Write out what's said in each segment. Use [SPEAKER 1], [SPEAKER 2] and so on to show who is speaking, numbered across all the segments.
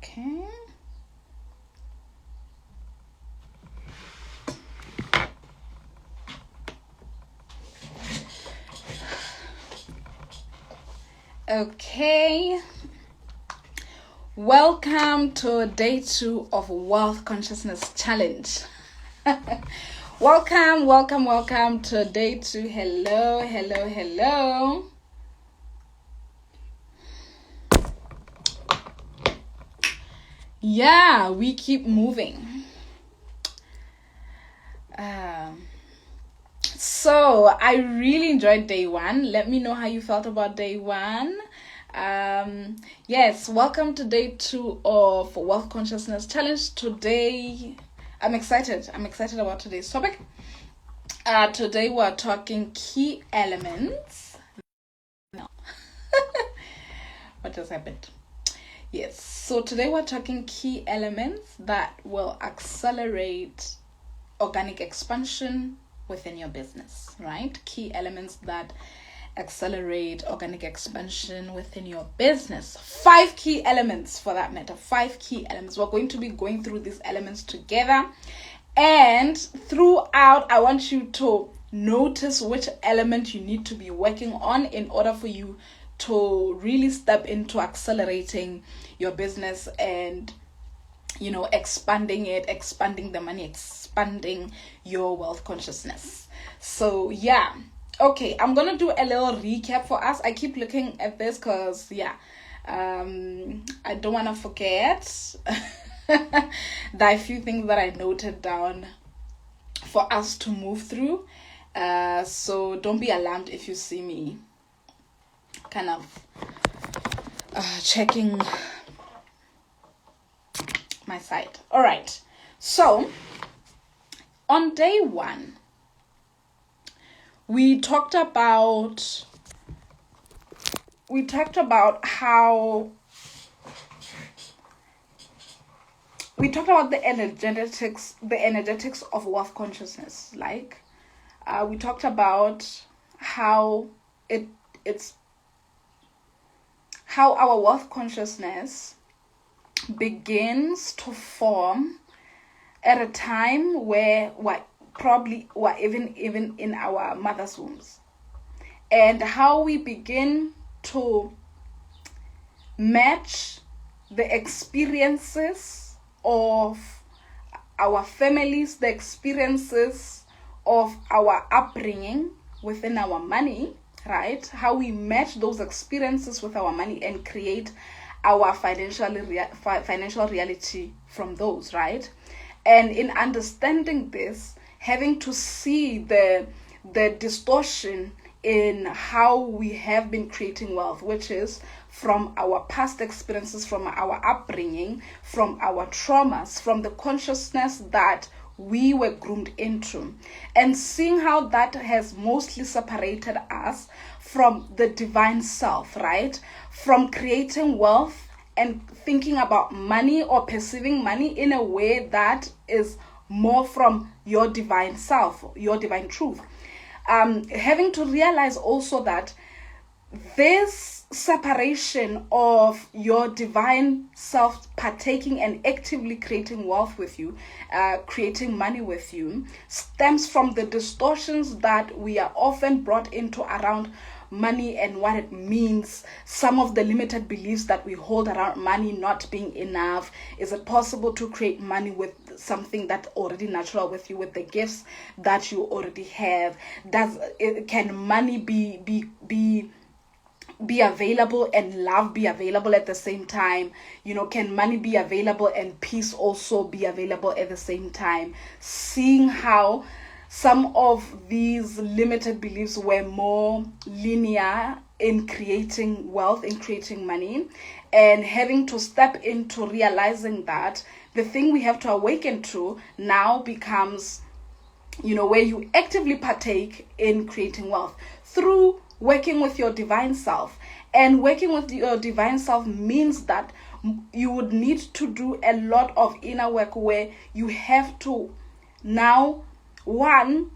[SPEAKER 1] Okay. Okay. Welcome to day 2 of Wealth Consciousness Challenge. welcome to day 2. Hello. Yeah, we keep moving. So I really enjoyed day 1. Let me know how you felt about day 1. Yes, welcome to day 2 of Wealth Consciousness Challenge. Today, I'm excited about today's topic. Today we're talking key elements. No. What just happened? Yes, so today we're talking key elements that will accelerate organic expansion within your business, right? Key elements that accelerate organic expansion within your business. 5 key elements for that matter. 5 key elements. We're going to be going through these elements together. And throughout, I want you to notice which element you need to be working on in order for you to really step into accelerating your business and expanding the money, expanding your wealth consciousness. So yeah, okay, I'm gonna do a little recap for us. I keep looking at this because I don't want to forget. There are a few things that I noted down for us to move through, so don't be alarmed if you see me kind of checking my site. All right, so on day 1 we talked about how we talked about the energetics of wealth consciousness. Like we talked about how it's how our wealth consciousness begins to form at a time where we're even in our mother's wombs, and how we begin to match the experiences of our families, the experiences of our upbringing within our money, right? How we match those experiences with our money and create our financial reality from those, right? And in understanding this, having to see the distortion in how we have been creating wealth, which is from our past experiences, from our upbringing, from our traumas, from the consciousness that we were groomed into, and seeing how that has mostly separated us from the divine self, right? From creating wealth and thinking about money or perceiving money in a way that is more from your divine self, your divine truth. Having to realize also that this separation of your divine self partaking and actively creating wealth with you, creating money with you, stems from the distortions that we are often brought into around money and what it means, some of the limited beliefs that we hold around money not being enough. Is it possible to create money with something that's already natural with you, with the gifts that you already have? Can money be available and love be available at the same time? Can money be available and peace also be available at the same time? Seeing how some of these limited beliefs were more linear in creating wealth, in creating money, and having to step into realizing that the thing we have to awaken to now becomes, where you actively partake in creating wealth through working with your divine self. And working with your divine self means that you would need to do a lot of inner work, where you have to now, one,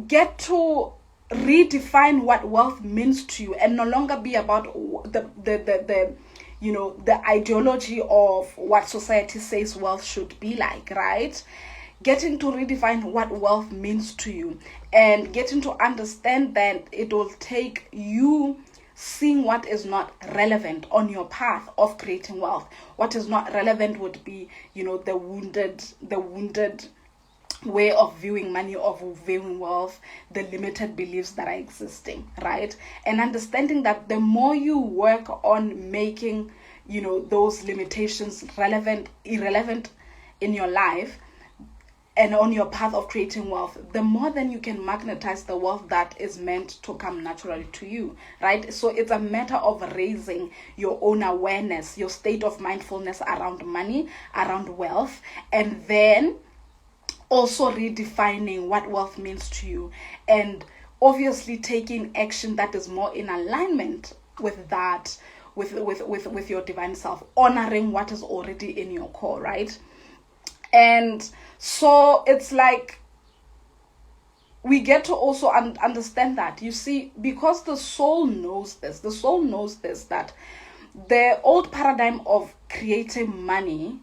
[SPEAKER 1] get to redefine what wealth means to you, and no longer be about the the ideology of what society says wealth should be like, right? Getting to redefine what wealth means to you, and getting to understand that it will take you seeing what is not relevant on your path of creating wealth. What is not relevant would be, the wounded way of viewing money, of viewing wealth, the limited beliefs that are existing, right? And understanding that the more you work on making, those limitations irrelevant in your life and on your path of creating wealth, the more then you can magnetize the wealth that is meant to come naturally to you, right? So it's a matter of raising your own awareness, your state of mindfulness around money, around wealth, and then also redefining what wealth means to you, and obviously taking action that is more in alignment with that, with your divine self, honoring what is already in your core, right? And so it's like we get to also understand that, you see, because the soul knows this, that the old paradigm of creating money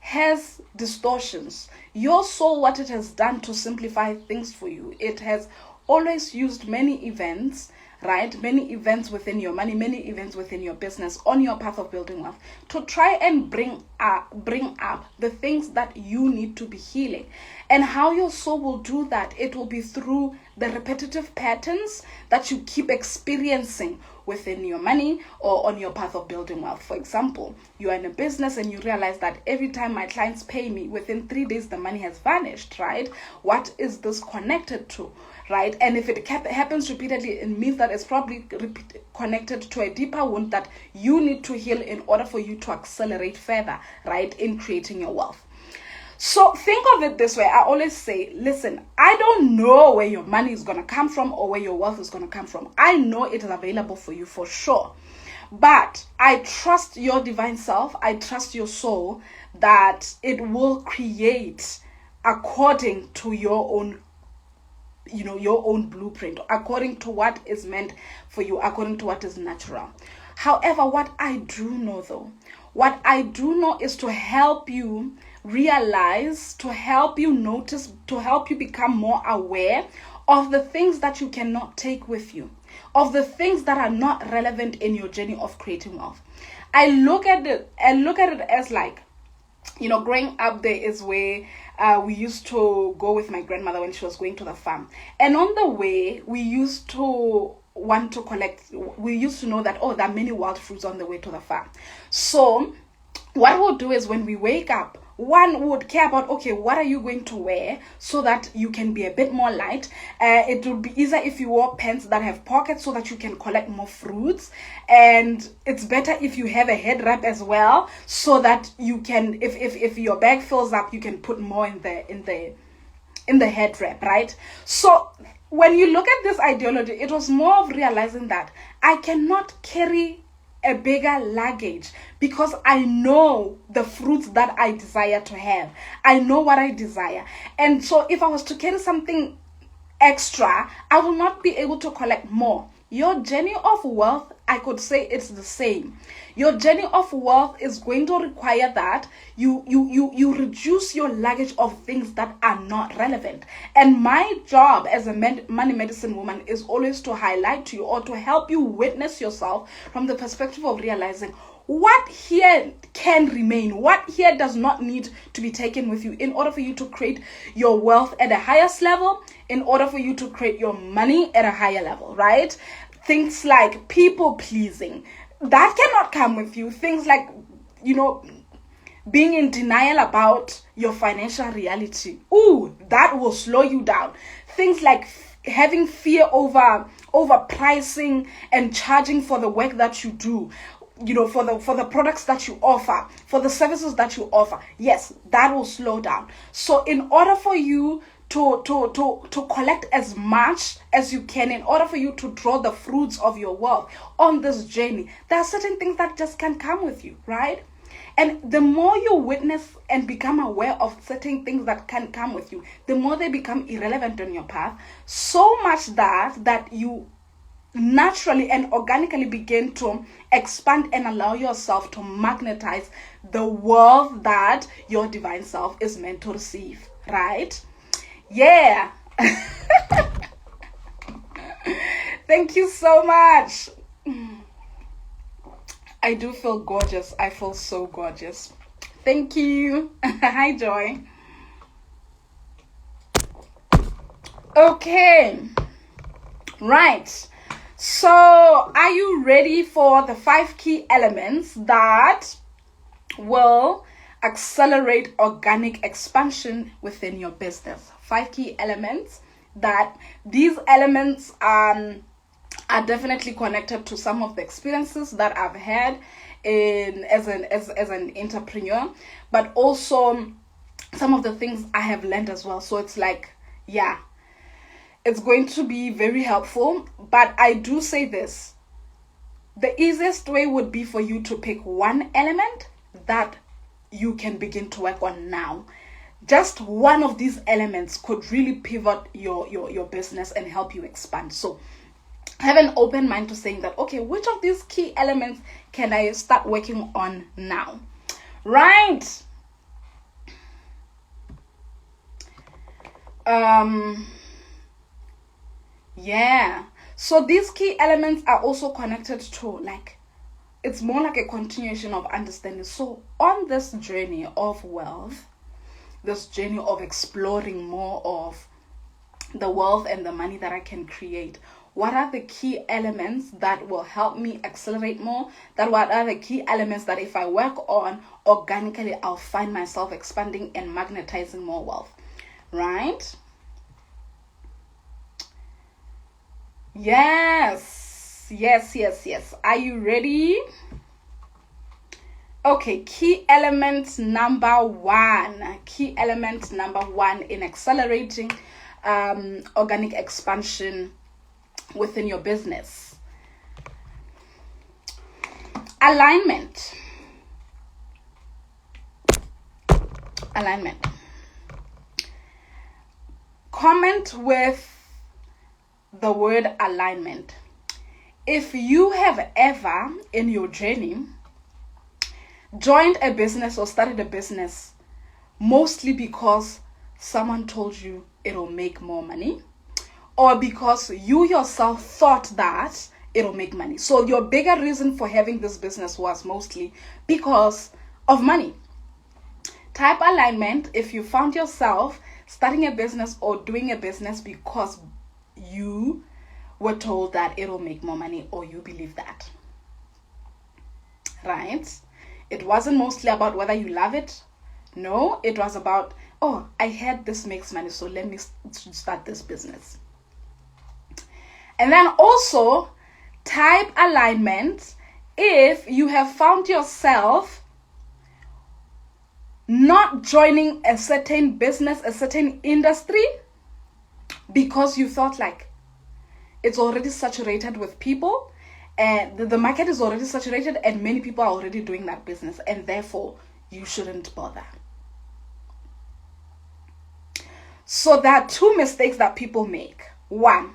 [SPEAKER 1] has distortions. Your soul, what it has done to simplify things for you, it has always used many events, right? Many events within your money, many events within your business, on your path of building wealth, to try and bring up the things that you need to be healing. And how your soul will do that, it will be through the repetitive patterns that you keep experiencing within your money or on your path of building wealth. For example, you are in a business and you realize that every time my clients pay me, within 3 days the money has vanished, right? What is this connected to, right? And if it happens repeatedly, it means that it's probably connected to a deeper wound that you need to heal in order for you to accelerate further, right, in creating your wealth. So think of it this way. I always say, listen, I don't know where your money is going to come from or where your wealth is going to come from. I know it is available for you for sure. But I trust your divine self. I trust your soul that it will create according to your own, your own blueprint, according to what is meant for you, according to what is natural. However, what I do know is to help you realize, to help you notice, to help you become more aware of the things that you cannot take with you, of the things that are not relevant in your journey of creating wealth. I look at it as like, growing up, there is where we used to go with my grandmother when she was going to the farm, and on the way we used to want to collect. We used to know that, there are many wild fruits on the way to the farm. So what we'll do is, when we wake up, one would care about, okay, what are you going to wear so that you can be a bit more light? It would be easier if you wore pants that have pockets so that you can collect more fruits. And it's better if you have a head wrap as well, so that you can, if your bag fills up, you can put more in the head wrap, right? So when you look at this ideology, it was more of realizing that I cannot carry a bigger luggage because I know the fruits that I desire to have. I know what I desire. And so if I was to carry something extra, I will not be able to collect more. Your journey of wealth, I could say it's the same. Your journey of wealth is going to require that you reduce your luggage of things that are not relevant. And my job as a money medicine woman is always to highlight to you, or to help you witness yourself from the perspective of realizing what here can remain, what here does not need to be taken with you in order for you to create your wealth at a highest level, in order for you to create your money at a higher level, right? Things like people pleasing, that cannot come with you. Things like, being in denial about your financial reality, that will slow you down. Things like having fear over pricing and charging for the work that you do, for the products that you offer, for the services that you offer. Yes, that will slow down. So in order for you to collect as much as you can, in order for you to draw the fruits of your wealth on this journey, there are certain things that just can't come with you, right? And the more you witness and become aware of certain things that can come with you, the more they become irrelevant on your path, so much that you naturally and organically begin to expand and allow yourself to magnetize the wealth that your divine self is meant to receive, right? Yeah. Thank you so much. I do feel gorgeous. I feel so gorgeous. Thank you. Hi, Joy. Okay. Right. So, are you ready for the 5 key elements that will accelerate organic expansion within your business? 5 key elements that these elements are definitely connected to some of the experiences that I've had as an entrepreneur, but also some of the things I have learned as well. So it's like, yeah, it's going to be very helpful. But I do say this: the easiest way would be for you to pick one element that you can begin to work on now. Just one of these elements could really pivot your business and help you expand. So have an open mind to saying that, okay, which of these key elements can I start working on now? Right. Yeah. So these key elements are also connected to, like, it's more like a continuation of understanding. So on this journey of wealth, this journey of exploring more of the wealth and the money that I can create, what are the key elements that will help me accelerate more? What are the key elements that if I work on organically, I'll find myself expanding and magnetizing more wealth, right? Yes. Are you ready? Okay, key element number one in accelerating organic expansion within your business: alignment. Comment with the word alignment if you have ever in your journey joined a business or started a business mostly because someone told you it'll make more money, or because you yourself thought that it'll make money. So your bigger reason for having this business was mostly because of money. Type alignment if you found yourself starting a business or doing a business because you were told that it'll make more money, or you believe that, right? It wasn't mostly about whether you love it. No, it was about, oh, I heard this makes money, so let me start this business. And then also type alignment if you have found yourself not joining a certain business, a certain industry, because you felt like it's already saturated with people, and the market is already saturated and many people are already doing that business, and therefore you shouldn't bother. So there are 2 mistakes that people make. 1,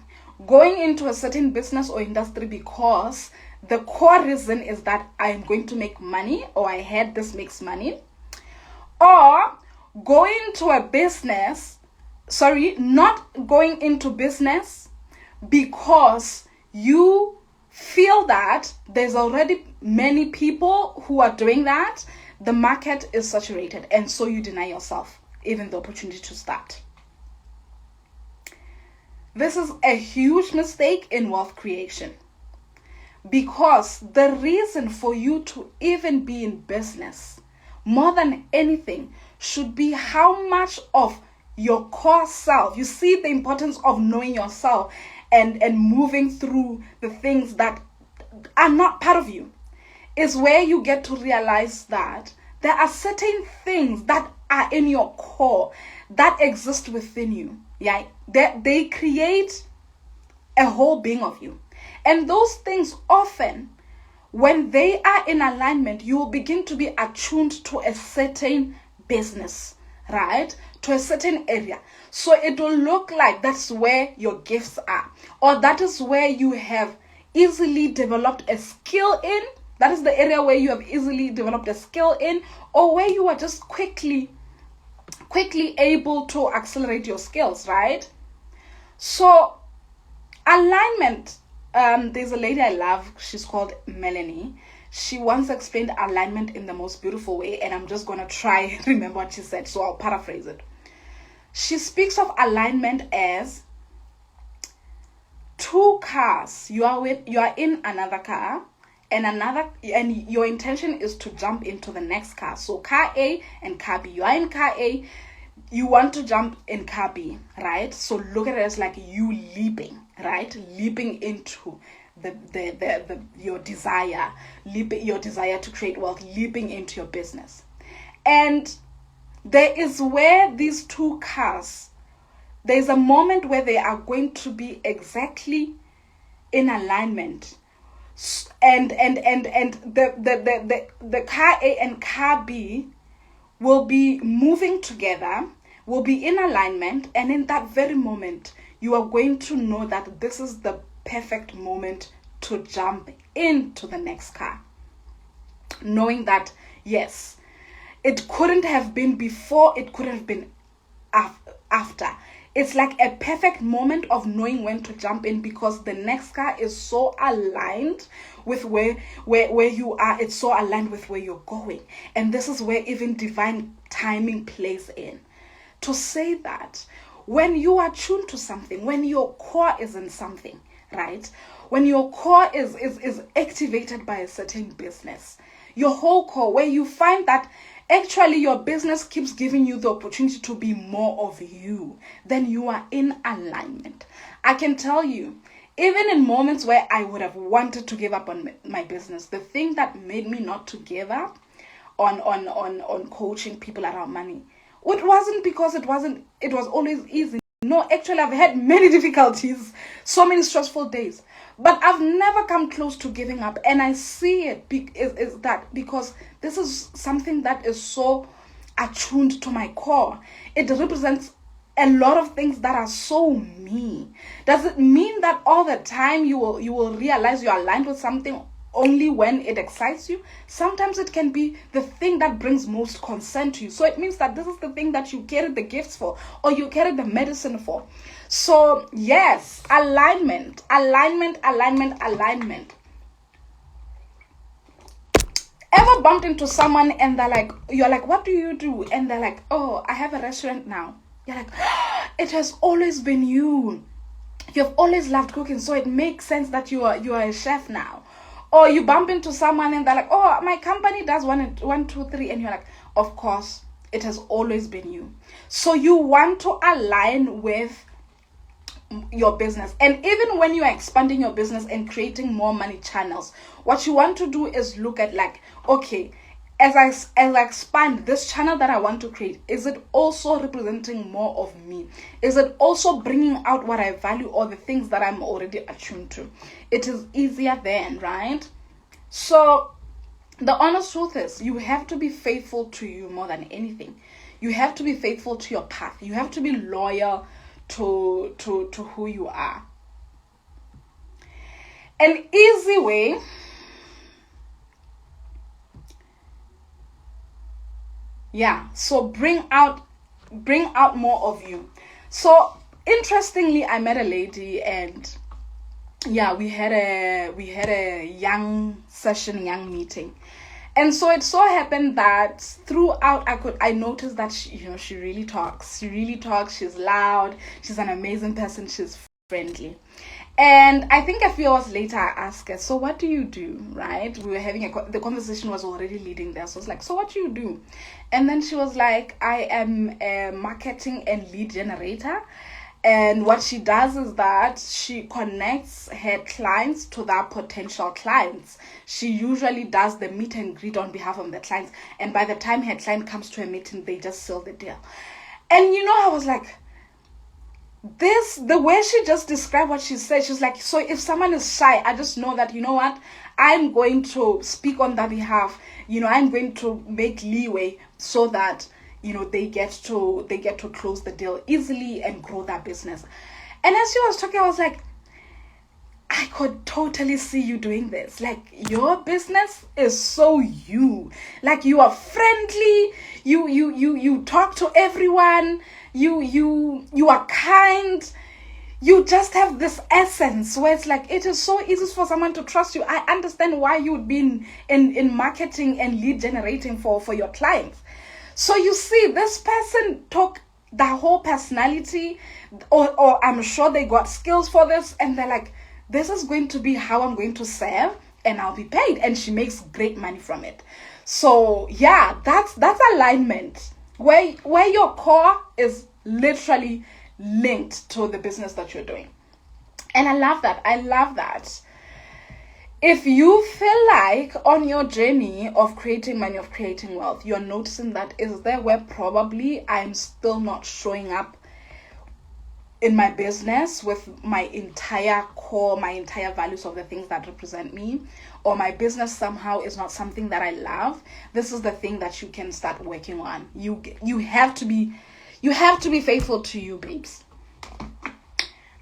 [SPEAKER 1] going into a certain business or industry because the core reason is that I'm going to make money, or I heard this makes money. Or going to a business, not going into business because you feel that there's already many people who are doing that, the market is saturated, and so you deny yourself even the opportunity to start. This is a huge mistake in wealth creation, because the reason for you to even be in business, more than anything, should be how much of your core self. You see the importance of knowing yourself and moving through the things that are not part of you, is where you get to realize that there are certain things that are in your core that exist within you. Yeah, they create a whole being of you. And those things often, when they are in alignment, you will begin to be attuned to a certain business, right? To a certain area. So it will look like that's where your gifts are, or that is where you have easily developed a skill in, that is the area where you have easily developed a skill in, or where you are just quickly able to accelerate your skills, right? So alignment, there's a lady I love, she's called Melanie. She once explained alignment in the most beautiful way, and I'm just going to try remember what she said, so I'll paraphrase it. She speaks of alignment as two cars. You are in another car, and your intention is to jump into the next car. So car A and car B. You are in car A, you want to jump in car B, right? So look at it as like you leaping, right? Leaping into your desire, your desire to create wealth, leaping into your business. And there is where these two cars, there's a moment where they are going to be exactly in alignment, and the car A and car B will be moving together, will be in alignment, and in that very moment you are going to know that this is the perfect moment to jump into the next car, knowing that yes, it couldn't have been before, it could have been after. It's like a perfect moment of knowing when to jump in, because the next car is so aligned with where you are. It's so aligned with where you're going. And this is where even divine timing plays in. To say that when you are tuned to something, when your core is in something, right? When your core is activated by a certain business, your whole core, where you find that actually your business keeps giving you the opportunity to be more of you, then you are in alignment. I can tell you, even in moments where I would have wanted to give up on my business, the thing that made me not to give up on coaching people around money, it wasn't because it was always easy. No, actually I've had many difficulties, so many stressful days, but I've never come close to giving up. And I see it is that because this is something that is so attuned to my core. It represents a lot of things that are so me. Does it mean that all the time you will realize you're aligned with something only when it excites you? Sometimes it can be the thing that brings most concern to you. So it means that this is the thing that you carry the gifts for, or you carry the medicine for. So yes, alignment. Ever bumped into someone and you're like, what do you do? And they're like, oh, I have a restaurant now. You're like, oh, it has always been you. You've always loved cooking, so it makes sense that you are a chef now. Or you bump into someone and they're like, oh, my company does 1, 2, 3. And you're like, of course, it has always been you. So you want to align with your business. And even when you are expanding your business and creating more money channels, what you want to do is look at like, okay, as I expand this channel that I want to create, is it also representing more of me? Is it also bringing out what I value or the things that I'm already attuned to? It is easier then, right? So the honest truth is, you have to be faithful to you more than anything. You have to be faithful to your path. You have to be loyal to who you are. An easy way so bring out more of you. So interestingly, I met a lady, and we had a young meeting. And so it so happened that throughout I noticed that she really talks. She's loud. She's an amazing person. She's friendly. And I think a few hours later, I asked her, so what do you do, right? We were having the conversation was already leading there. So I was like, so what do you do? And then she was like, I am a marketing and lead generator. And what she does is that she connects her clients to their potential clients. She usually does the meet and greet on behalf of the clients. And by the time her client comes to a meeting, they just seal the deal. And I was like, the way she just described what she said, she's like, so if someone is shy, I just know that, what, I'm going to speak on their behalf. I'm going to make leeway so that they get to close the deal easily and grow their business. And as she was talking, I was like, I could totally see you doing this. Like, your business is so you. Like, you are friendly. You talk to everyone. You are kind. You just have this essence where it's like, it is so easy for someone to trust you. I understand why you'd been in marketing and lead generating for your clients. So you see, this person took the whole personality, or I'm sure they got skills for this, and they're like, this is going to be how I'm going to serve, and I'll be paid. And she makes great money from it. So yeah, that's alignment, where your core is literally linked to the business that you're doing. And I love that. If you feel like on your journey of creating money, of creating wealth, you're noticing that is there where probably I'm still not showing up in my business with my entire core, my entire values of the things that represent me, or my business somehow is not something that I love, this is the thing that you can start working on. You have to be faithful to you, babes.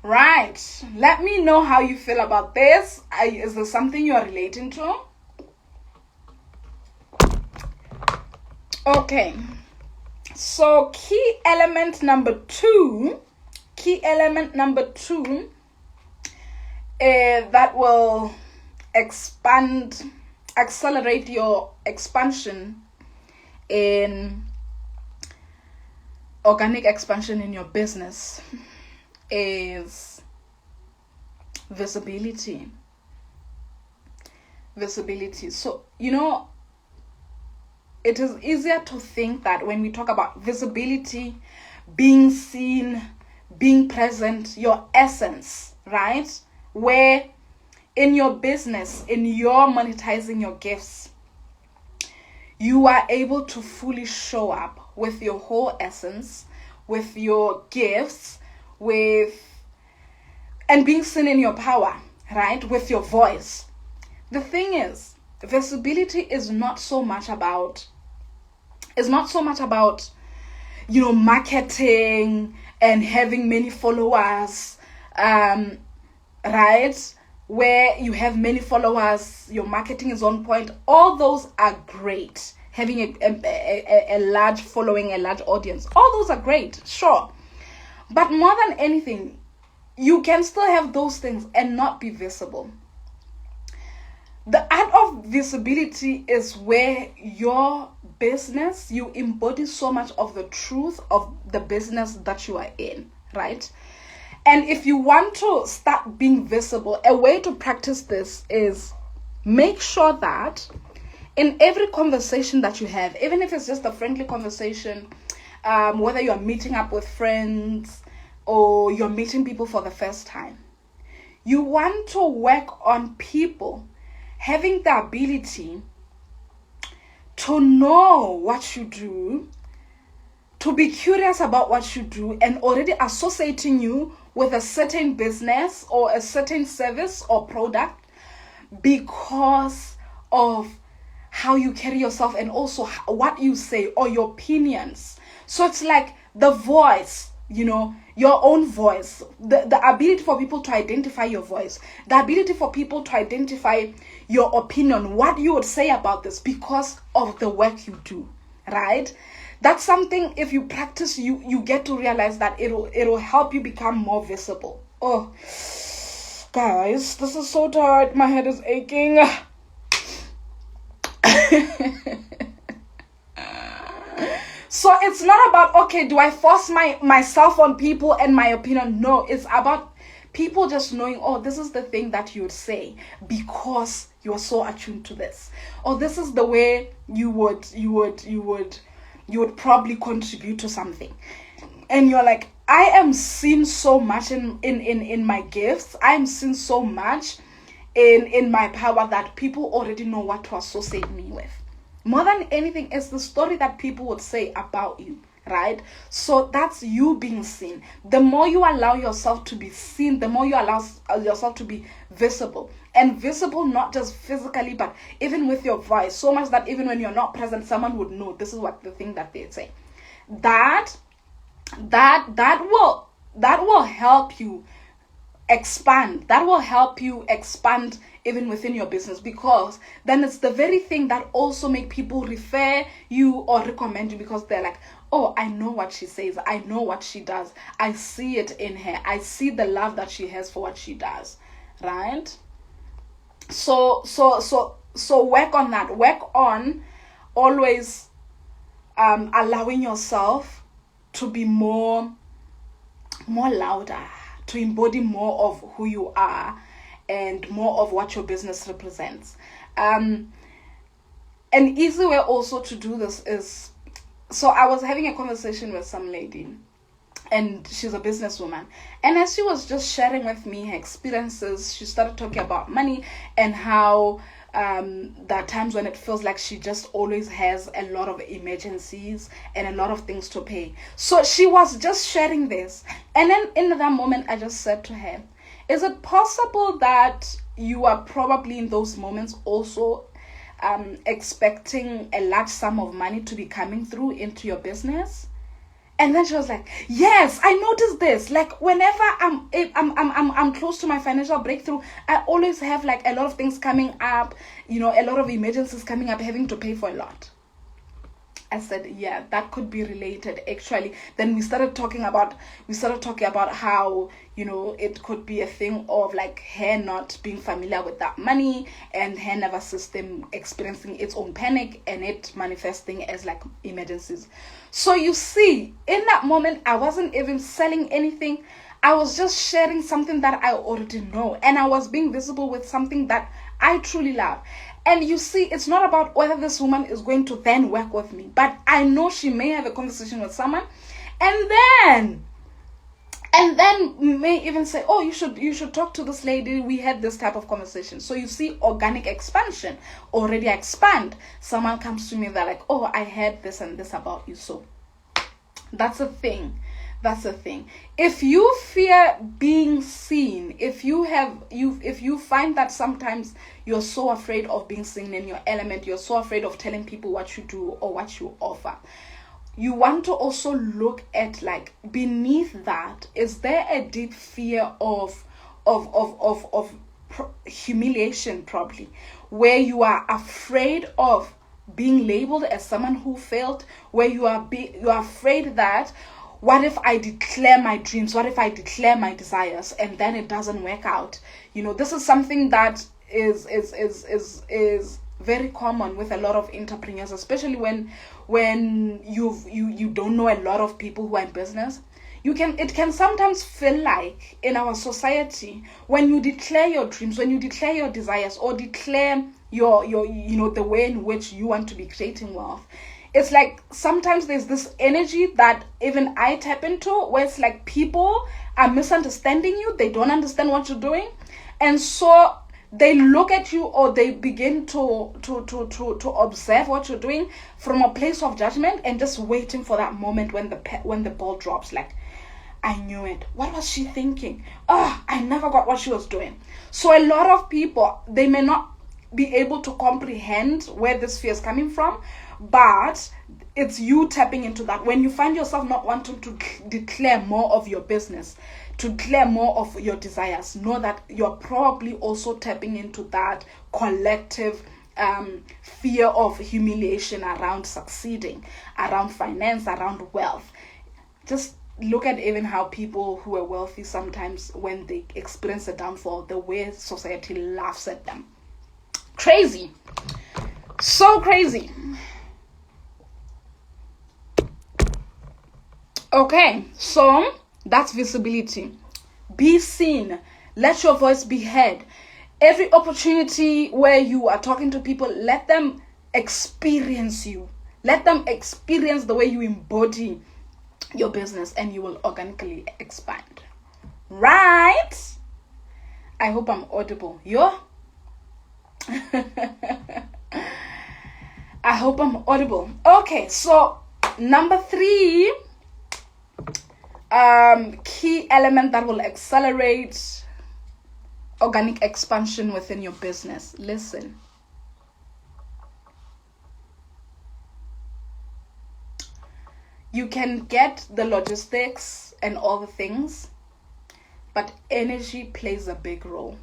[SPEAKER 1] Right. Let me know how you feel about this. Is there something you're relating to? Okay. So key element number two that will accelerate your expansion in organic expansion in your business is visibility. So, it is easier to think that when we talk about visibility, being seen, being present, your essence, right? Where in your business, in your monetizing your gifts, you are able to fully show up with your whole essence, with your gifts, and being seen in your power, right? With your voice. The thing is, visibility is not so much about marketing and having many followers, right? Where you have many followers, your marketing is on point. All those are great. Having a large following, a large audience, all those are great, sure. But more than anything, you can still have those things and not be visible. The art of visibility is where your business, you embody so much of the truth of the business that you are in, right? And if you want to start being visible, a way to practice this is make sure that in every conversation that you have, even if it's just a friendly conversation, whether you're meeting up with friends or you're meeting people for the first time, you want to work on people having the ability to know what you do, to be curious about what you do, and already associating you with a certain business or a certain service or product because of how you carry yourself and also what you say or your opinions. So it's like the voice, your own voice, the ability for people to identify your voice, the ability for people to identify your opinion, what you would say about this because of the work you do, right? That's something, if you practice, you get to realize that it'll help you become more visible. Oh, guys, this is so tired. My head is aching. So it's not about, okay, do I force myself on people and my opinion? No, it's about people just knowing, oh, this is the thing that you would say because you're so attuned to this. Or this is the way you would probably contribute to something. And you're like, I am seen so much in my gifts. I'm seen so much in my power that people already know what to associate me with. More than anything, it's the story that people would say about you, right? So that's you being seen. The more you allow yourself to be seen, the more you allow yourself to be visible. And visible not just physically, but even with your voice. So much that even when you're not present, someone would know this is what the thing that they say. That will help you expand. That will help you expand even within your business, because then it's the very thing that also make people refer you or recommend you, because they're like, oh, I know what she says, I know what she does, I see it in her, I see the love that she has for what she does, right? So work on that. Work on always allowing yourself to be more louder, to embody more of who you are and more of what your business represents. An easy way also to do this is, so I was having a conversation with some lady, and she's a businesswoman, and as she was just sharing with me her experiences, she started talking about money and how there are times when it feels like she just always has a lot of emergencies and a lot of things to pay. So she was just sharing this, and then in that moment I just said to her, is it possible that you are probably in those moments also expecting a large sum of money to be coming through into your business? And then she was like, yes, I noticed this. Like whenever I'm close to my financial breakthrough, I always have like a lot of things coming up, a lot of emergencies coming up, having to pay for a lot. I said, yeah, that could be related actually. Then we started talking about how, it could be a thing of like her not being familiar with that money and her nervous system experiencing its own panic and it manifesting as like emergencies. So you see, in that moment, I wasn't even selling anything. I was just sharing something that I already know, and I was being visible with something that I truly love. And you see, it's not about whether this woman is going to then work with me, but I know she may have a conversation with someone, and then may even say, oh, you should talk to this lady, we had this type of conversation. So you see, organic expansion. Already expand. Someone comes to me, they're like, oh, I heard this and this about you. So that's a thing. If you fear being seen, if you find that sometimes you're so afraid of being seen in your element, you're so afraid of telling people what you do or what you offer, you want to also look at, like, beneath that, is there a deep fear of humiliation, probably, where you are afraid of being labeled as someone who failed, where you are afraid that, what if I declare my dreams? What if I declare my desires and then it doesn't work out? This is something that is very common with a lot of entrepreneurs, especially when you don't know a lot of people who are in business. It can sometimes feel like in our society, when you declare your dreams, when you declare your desires, or declare your the way in which you want to be creating wealth, it's like sometimes there's this energy that even I tap into, where it's like people are misunderstanding you, they don't understand what you're doing, and so they look at you, or they begin to observe what you're doing from a place of judgment, and just waiting for that moment when the ball drops. Like, I knew it. What was she thinking? Oh, I never got what she was doing. So a lot of people, they may not be able to comprehend where this fear is coming from, but it's you tapping into that. When you find yourself not wanting to declare more of your business, to declare more of your desires, know that you're probably also tapping into that collective fear of humiliation around succeeding, around finance, around wealth. Just look at even how people who are wealthy, sometimes when they experience a downfall, the way society laughs at them. Crazy. So crazy. Okay, so that's visibility. Be seen. Let your voice be heard. Every opportunity where you are talking to people, let them experience you. Let them experience the way you embody your business, and you will organically expand. Right? I hope I'm audible. I hope I'm audible. Okay, so number 3, key element that will accelerate organic expansion within your business. Listen. You can get the logistics and all the things. but energy plays a big role.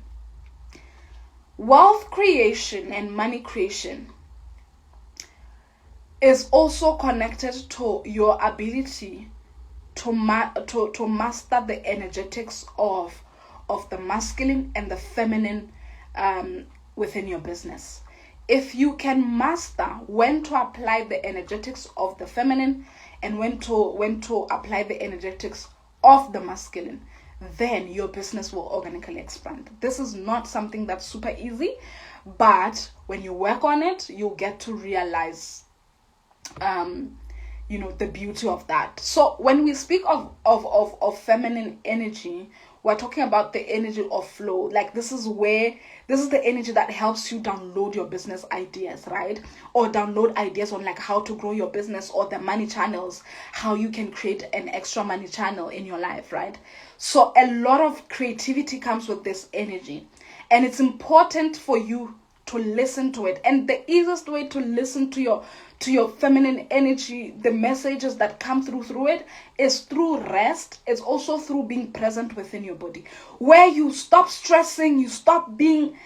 [SPEAKER 1] Wealth creation and money creation is also connected to your ability to master the energetics of the masculine and the feminine within your business. If you can master when to apply the energetics of the feminine and when to apply the energetics of the masculine, then your business will organically expand. This is not something that's super easy, but when you work on it, you'll get to realize the beauty of that. So when we speak of feminine energy, we're talking about the energy of flow. Like this is the energy that helps you download your business ideas, right? Or download ideas on like how to grow your business, or the money channels, how you can create an extra money channel in your life, right? So a lot of creativity comes with this energy, and it's important for you to listen to it. And the easiest way to listen to your feminine energy, the messages that come through it, is through rest. It's also through being present within your body, where you stop stressing, you stop being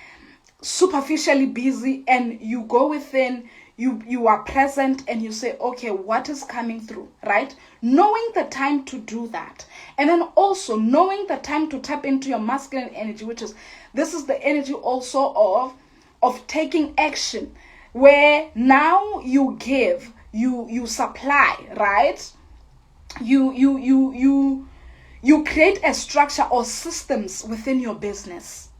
[SPEAKER 1] superficially busy, and you go within, you are present, and you say, okay, what is coming through, right? Knowing the time to do that, and then also knowing the time to tap into your masculine energy, this is the energy also of taking action, where now you give, you supply, right? You create a structure or systems within your business,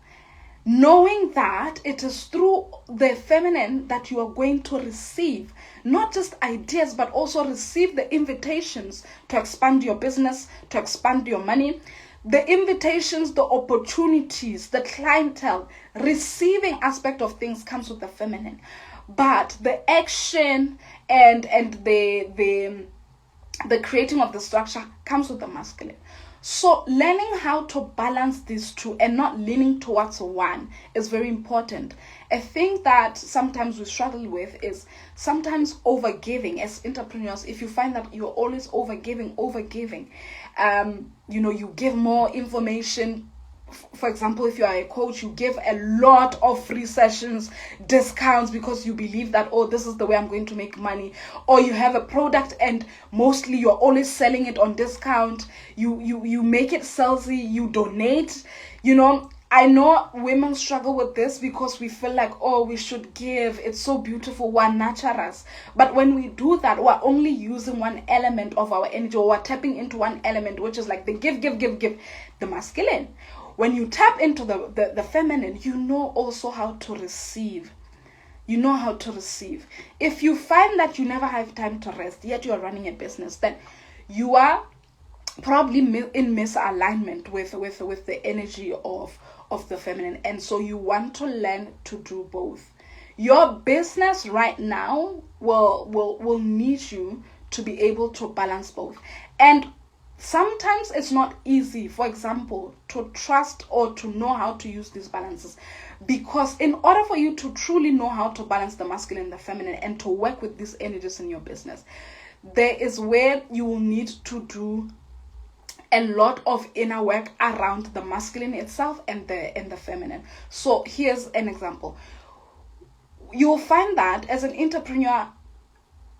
[SPEAKER 1] knowing that it is through the feminine that you are going to receive not just ideas, but also receive the invitations to expand your business, to expand your money. The invitations, the opportunities, the clientele, receiving aspect of things comes with the feminine. But the action and the creating of the structure comes with the masculine. So learning how to balance these two and not leaning towards one is very important. A thing that sometimes we struggle with is sometimes overgiving as entrepreneurs. If you find that you're always overgiving, you give more information. For example, if you are a coach, you give a lot of free sessions, discounts, because you believe that, oh, this is the way I'm going to make money. Or you have a product and mostly you're always selling it on discount. You make it salesy, you donate. I know women struggle with this because we feel like, oh, we should give. It's so beautiful, we're naturals. But when we do that, we're only using one element of our energy, or we're tapping into one element, which is like the give, the masculine. When you tap into the feminine, you know also how to receive. You know how to receive. If you find that you never have time to rest, yet you are running a business, then you are probably in misalignment with the energy of the feminine. And so you want to learn to do both. Your business right now will need you to be able to balance both. And sometimes it's not easy, for example, to trust or to know how to use these balances, because in order for you to truly know how to balance the masculine and the feminine and to work with these energies in your business, there is where you will need to do a lot of inner work around the masculine itself and the feminine. So here's an example. You'll find that as an entrepreneur,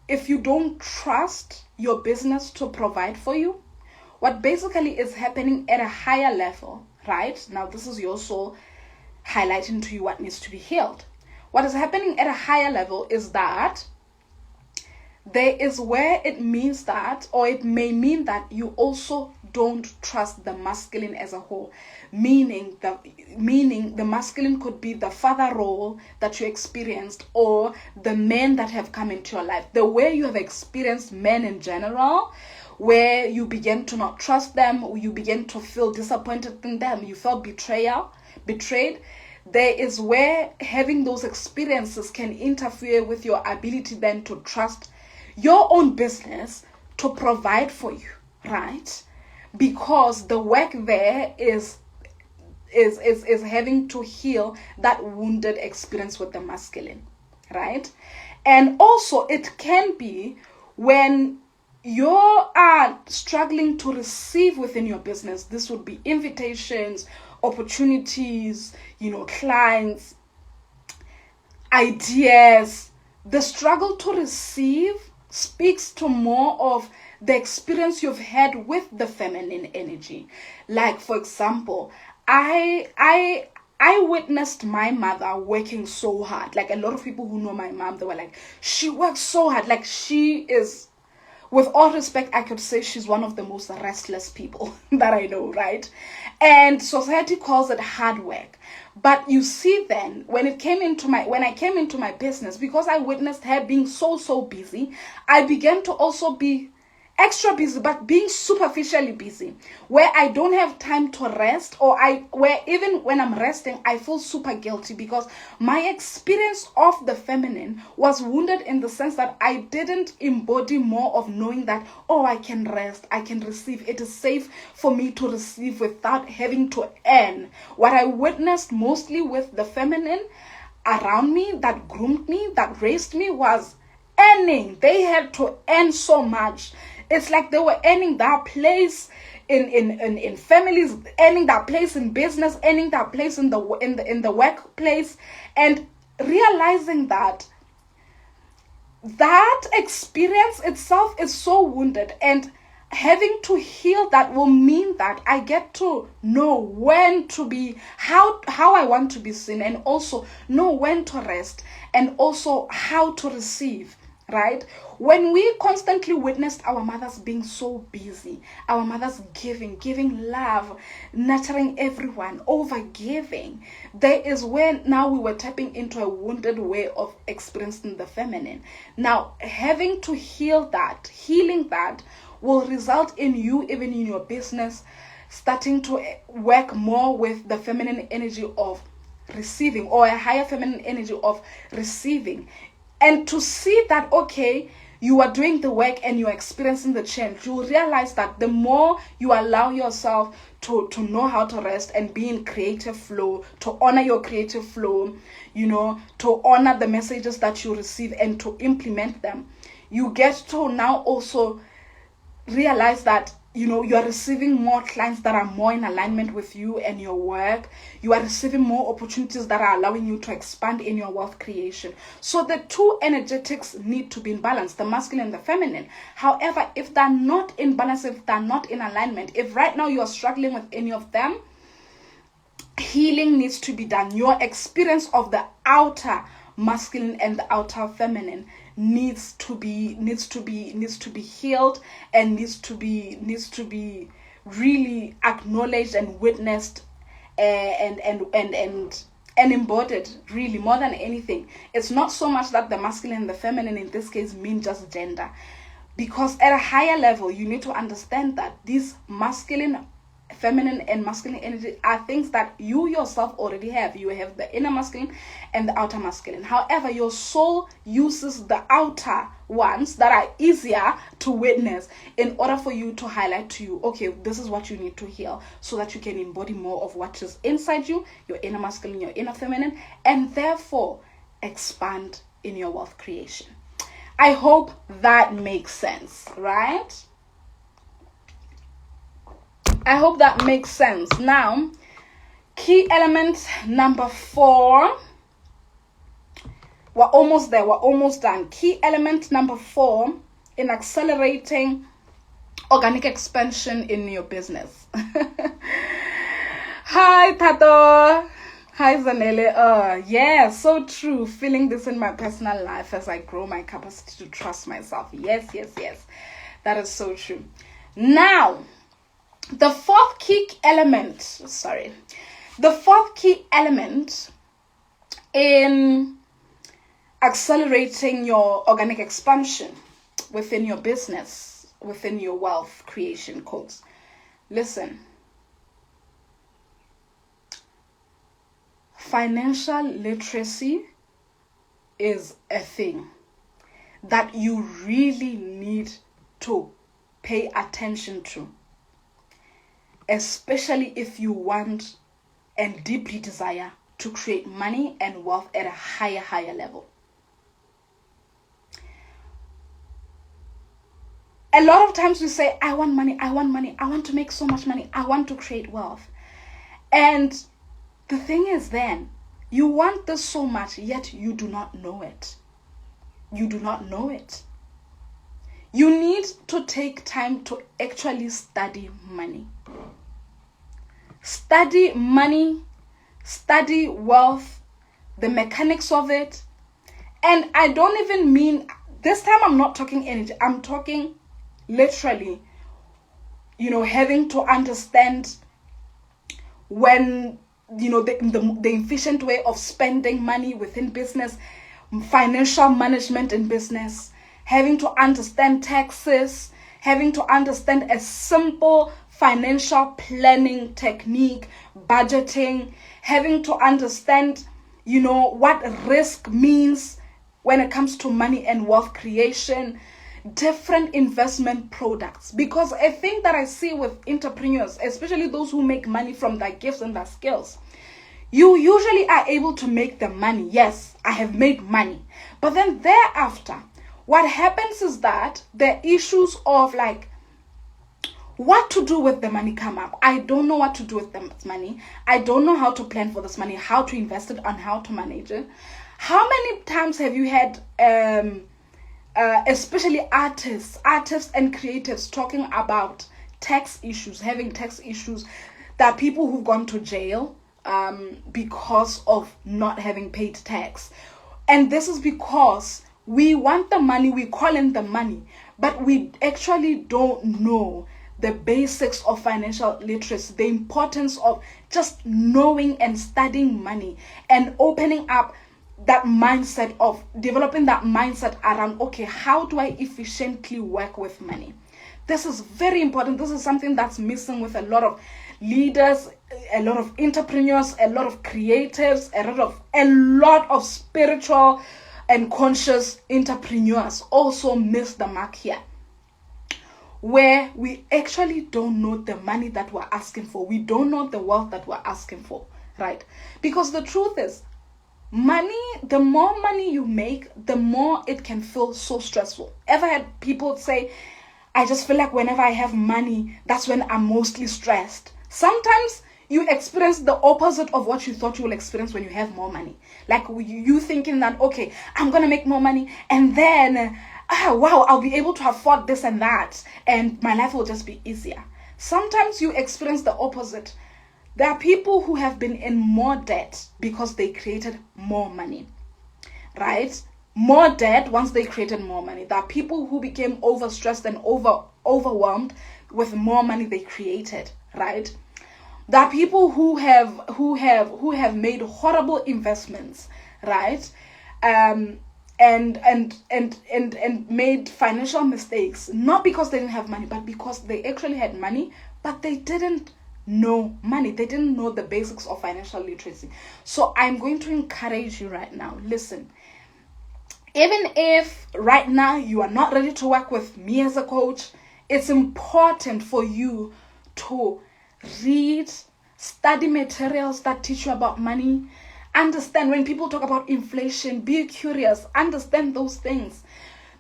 [SPEAKER 1] if you don't trust your business to provide for you, what basically is happening at a higher level, right? Now, this is your soul highlighting to you what needs to be healed. What is happening at a higher level is that there is where it means that, or it may mean that you also don't trust the masculine as a whole. Meaning the masculine could be the father role that you experienced, or the men that have come into your life. The way you have experienced men in general, where you begin to not trust them, or you begin to feel disappointed in them, you felt betrayed. There is where having those experiences can interfere with your ability then to trust your own business to provide for you, right? Because the work there is having to heal that wounded experience with the masculine, right? And also it can be when you are struggling to receive within your business, this would be invitations, opportunities, clients, ideas. The struggle to receive speaks to more of the experience you've had with the feminine energy. Like, for example, I witnessed my mother working so hard. Like, a lot of people who know my mom, they were like, she works so hard. Like, she is, with all respect, I could say she's one of the most restless people that I know, right? And society calls it hard work. But you see, then when I came into my business, because I witnessed her being so busy, I began to also be extra busy, but being superficially busy, where I don't have time to rest, where even when I'm resting, I feel super guilty because my experience of the feminine was wounded in the sense that I didn't embody more of knowing that, I can rest, I can receive. It is safe for me to receive without having to earn. What I witnessed mostly with the feminine around me, that groomed me, that raised me, was earning. They had to earn so much. It's like they were earning that place in families, earning that place in business, earning that place in the workplace, and realizing that experience itself is so wounded, and having to heal that will mean that I get to know when to be, how I want to be seen, and also know when to rest, and also how to receive. Right? When we constantly witnessed our mothers being so busy, our mothers giving love, nurturing everyone, over giving, there is when now we were tapping into a wounded way of experiencing the feminine. Now, having to healing that will result in you, even in your business, starting to work more with the feminine energy of receiving, or a higher feminine energy of receiving. And to see that, okay, you are doing the work and you're experiencing the change, you will realize that the more you allow yourself to know how to rest and be in creative flow, to honor your creative flow, to honor the messages that you receive and to implement them, you get to now also realize that you are receiving more clients that are more in alignment with you and your work. You are receiving more opportunities that are allowing you to expand in your wealth creation. So the two energetics need to be in balance, the masculine and the feminine. However, if they're not in balance, if they're not in alignment, if right now you are struggling with any of them, healing needs to be done. Your experience of the outer masculine and the outer feminine needs to be healed, and needs to be really acknowledged and witnessed, and embodied, really, more than anything. It's not so much that the masculine and the feminine in this case mean just gender, because at a higher level you need to understand that these feminine and masculine energy are things that you yourself already have. You have the inner masculine and the outer masculine. However, your soul uses the outer ones that are easier to witness in order for you to highlight to you, okay, this is what you need to heal, so that you can embody more of what is inside you, your inner masculine, your inner feminine, and therefore expand in your wealth creation. I hope that makes sense, right? I hope that makes sense. Now, key element number 4. We're almost there. We're almost done. Key element number 4 in accelerating organic expansion in your business. Hi, Tato. Hi, Zanele. Yeah, so true. Feeling this in my personal life as I grow my capacity to trust myself. Yes. That is so true. Now, the fourth key element in accelerating your organic expansion within your business, within your wealth creation goals. Listen, financial literacy is a thing that you really need to pay attention to, especially if you want and deeply desire to create money and wealth at a higher level. A lot of times we say, I want money, I want money, I want to make so much money, I want to create wealth. And the thing is then, you want this so much, yet you do not know it. You do not know it. You need to take time to actually study money. Study money, study wealth, the mechanics of it. And I don't even mean, this time I'm not talking energy, I'm talking literally, having to understand when, the efficient way of spending money within business, financial management in business, having to understand taxes, having to understand a simple financial planning technique, budgeting, having to understand, what risk means when it comes to money and wealth creation, different investment products. Because a thing that I see with entrepreneurs, especially those who make money from their gifts and their skills, you usually are able to make the money. Yes, I have made money. But then thereafter, what happens is that the issues of what to do with the money come up. I don't know what to do with the money. I don't know how to plan for this money, how to invest it, and how to manage it. How many times have you had especially artists and creatives talking about tax issues, having tax issues? There are people who've gone to jail because of not having paid tax. And this is because we want the money, we call in the money, but we actually don't know the basics of financial literacy, the importance of just knowing and studying money and opening up that mindset of developing that mindset around, okay, how do I efficiently work with money? This is very important. This is something that's missing with a lot of leaders, a lot of entrepreneurs, a lot of creatives, a lot of spiritual and conscious entrepreneurs also miss the mark here, where we actually don't know the money that we're asking for. We don't know the wealth that we're asking for, right? Because the truth is, money, the more money you make, the more it can feel so stressful. Ever had people say, I just feel like whenever I have money, that's when I'm mostly stressed. Sometimes you experience the opposite of what you thought you will experience when you have more money. Like you thinking that, okay, I'm going to make more money and then, wow, I'll be able to afford this and that and my life will just be easier. Sometimes you experience the opposite. There are people who have been in more debt because they created more money, right? More debt once they created more money. There are people who became overstressed and overwhelmed with more money they created, right? There are people who have made horrible investments, right? And made financial mistakes, not because they didn't have money, but because they actually had money, but they didn't know money. They didn't know the basics of financial literacy. So I'm going to encourage you right now. Listen, even if right now you are not ready to work with me as a coach, it's important for you to read, study materials that teach you about money. Understand when people talk about inflation, be curious, understand those things.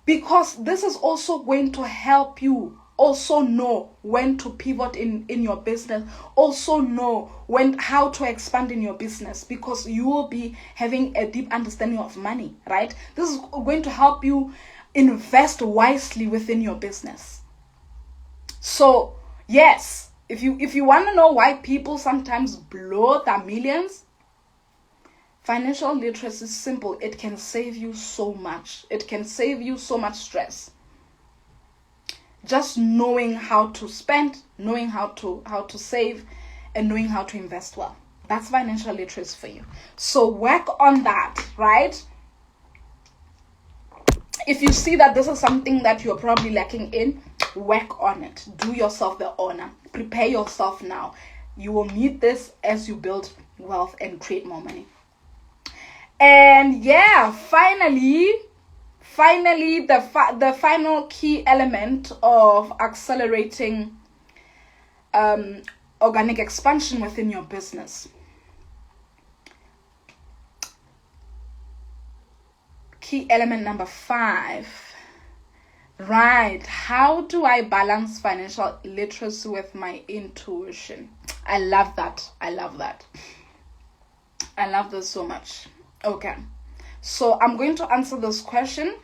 [SPEAKER 1] Because this is also going to help you also know when to pivot in your business, also know how to expand in your business, because you will be having a deep understanding of money, right? This is going to help you invest wisely within your business. So yes, if you want to know why people sometimes blow their millions, financial literacy is simple. It can save you so much. It can save you so much stress. Just knowing how to spend, knowing how to save, and knowing how to invest well. That's financial literacy for you. So work on that, right? If you see that this is something that you're probably lacking in, work on it. Do yourself the honor. Prepare yourself now. You will need this as you build wealth and create more money. And yeah, finally, the final key element of accelerating organic expansion within your business. Key element number 5, Right. How do I balance financial literacy with my intuition? I love that. I love that. I love this so much. Okay. So I'm going to answer this question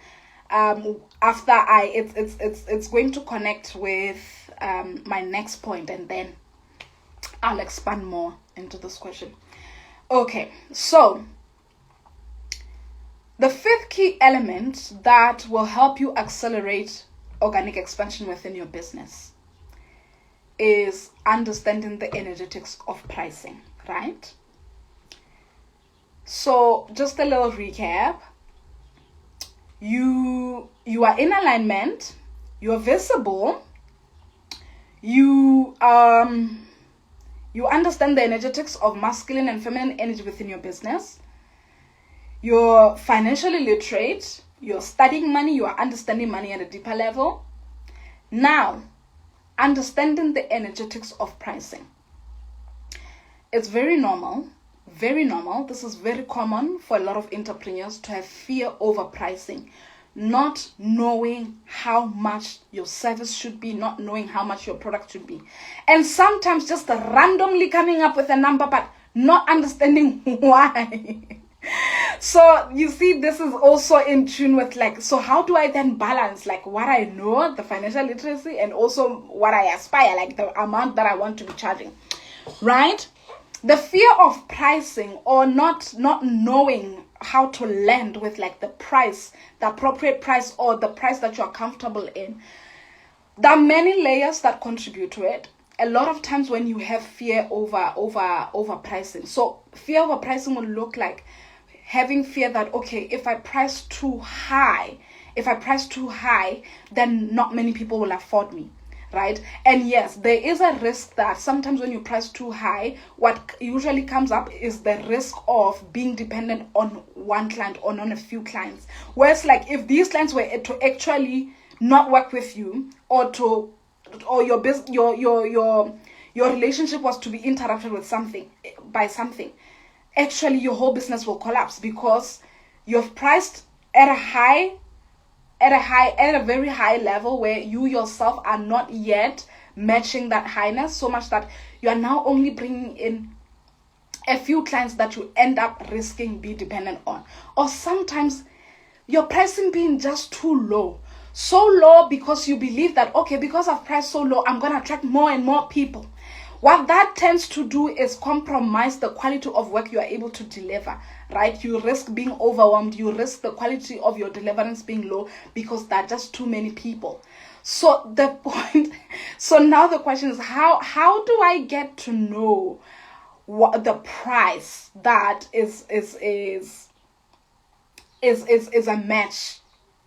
[SPEAKER 1] after it's going to connect with my next point, and then I'll expand more into this question. Okay. So the fifth key element that will help you accelerate organic expansion within your business is understanding the energetics of pricing, right? So just a little recap. You are in alignment, you're visible, you understand the energetics of masculine and feminine energy within your business. You're financially literate, you're studying money, you are understanding money at a deeper level. Now, understanding the energetics of pricing. It's very normal. This is very common for a lot of entrepreneurs to have fear over pricing, not knowing how much your service should be, not knowing how much your product should be. And sometimes just randomly coming up with a number, but not understanding why. So you see, this is also in tune with so how do I then balance what I know, the financial literacy, and also what I aspire, the amount that I want to be charging, right? The fear of pricing, or not knowing how to land with the price, the appropriate price, or the price that you're comfortable in. There are many layers that contribute to it. A lot of times when you have fear over pricing, so fear over pricing will look like having fear that, okay, if I price too high, then not many people will afford me, right? And yes, there is a risk that sometimes when you price too high, what usually comes up is the risk of being dependent on one client or on a few clients. Whereas if these clients were to actually not work with you, or your business, your relationship was to be interrupted with something, actually your whole business will collapse, because you've priced at a very high level where you yourself are not yet matching that highness, so much that you are now only bringing in a few clients that you end up risking be dependent on. Or sometimes your pricing being just too low, so low because you believe that, okay, because I've priced so low, I'm going to attract more and more people. What that tends to do is compromise the quality of work you are able to deliver, right? You risk being overwhelmed. You risk the quality of your deliverance being low because there are just too many people. So now the question is, how do I get to know what the price that is a match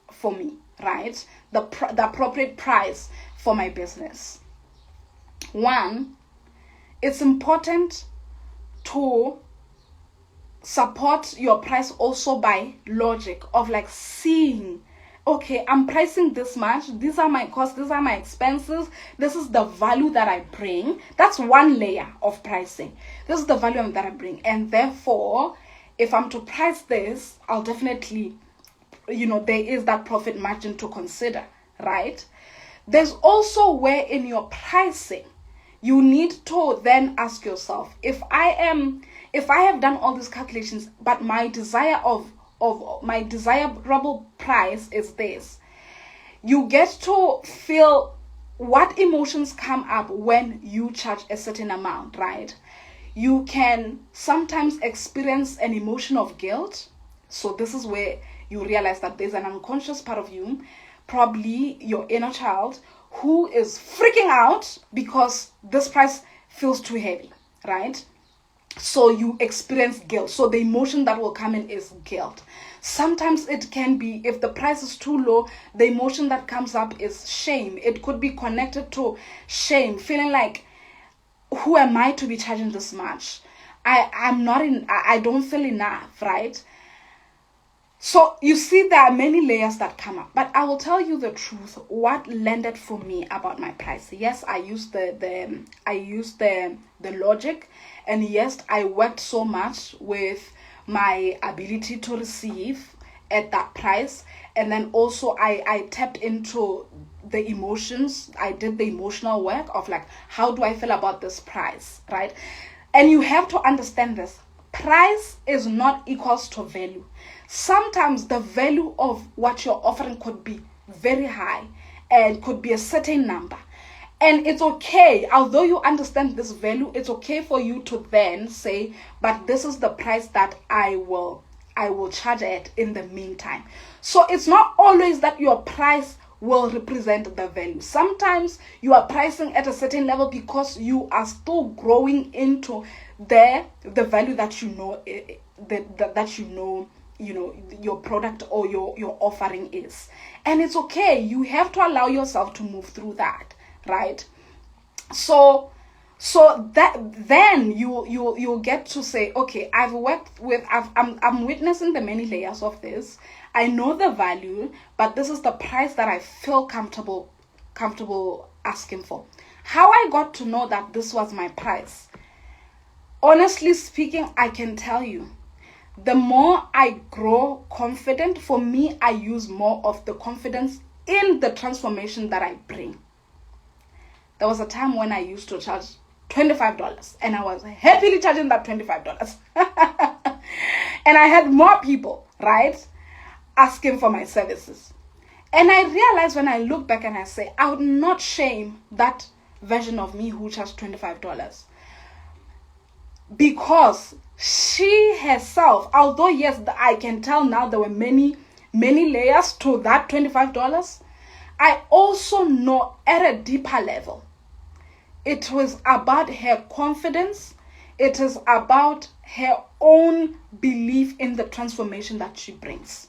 [SPEAKER 1] for me, right? The appropriate price for my business. One, it's important to support your price also by logic of seeing, okay, I'm pricing this much, these are my costs, these are my expenses, this is the value that I bring. That's one layer of pricing. This is the value that I bring, and therefore if I'm to price this, I'll definitely, there is that profit margin to consider, right? There's also where in your pricing you need to then ask yourself, if I have done all these calculations, but my desire of my desirable price is this, you get to feel what emotions come up when you charge a certain amount, right? You can sometimes experience an emotion of guilt. So this is where you realize that there's an unconscious part of you, probably your inner child, who is freaking out because this price feels too heavy, right? So you experience guilt. So the emotion that will come in is guilt. Sometimes it can be, if the price is too low, the emotion that comes up is shame. It could be connected to shame, feeling like, who am I to be charging this much? I don't feel enough, right? So you see, there are many layers that come up, but I will tell you the truth. What landed for me about my price? Yes, I used the logic, and yes, I worked so much with my ability to receive at that price. And then also I tapped into the emotions. I did the emotional work of like, how do I feel about this price, right? And you have to understand this. Price is not equals to value. Sometimes the value of what you're offering could be very high and could be a certain number. And it's okay, although you understand this value, it's okay for you to then say, but this is the price that I will charge at in the meantime. So it's not always that your price will represent the value. Sometimes you are pricing at a certain level because you are still growing into the value that you know that you know your product or your offering is. And it's okay. You have to allow yourself to move through that, right? So that then you'll get to say, okay, I'm witnessing the many layers of this. I know the value, but this is the price that I feel comfortable asking for. How I got to know that this was my price? Honestly speaking, I can tell you, the more I grow confident, for me, I use more of the confidence in the transformation that I bring. There was a time when I used to charge $25 and I was happily charging that $25. And I had more people, right, asking for my services. And I realized when I look back and I say, I would not shame that version of me who charged $25. Because she herself, although yes, I can tell now there were many layers to that $25, I also know at a deeper level, it was about her confidence. It is about her own belief in the transformation that she brings.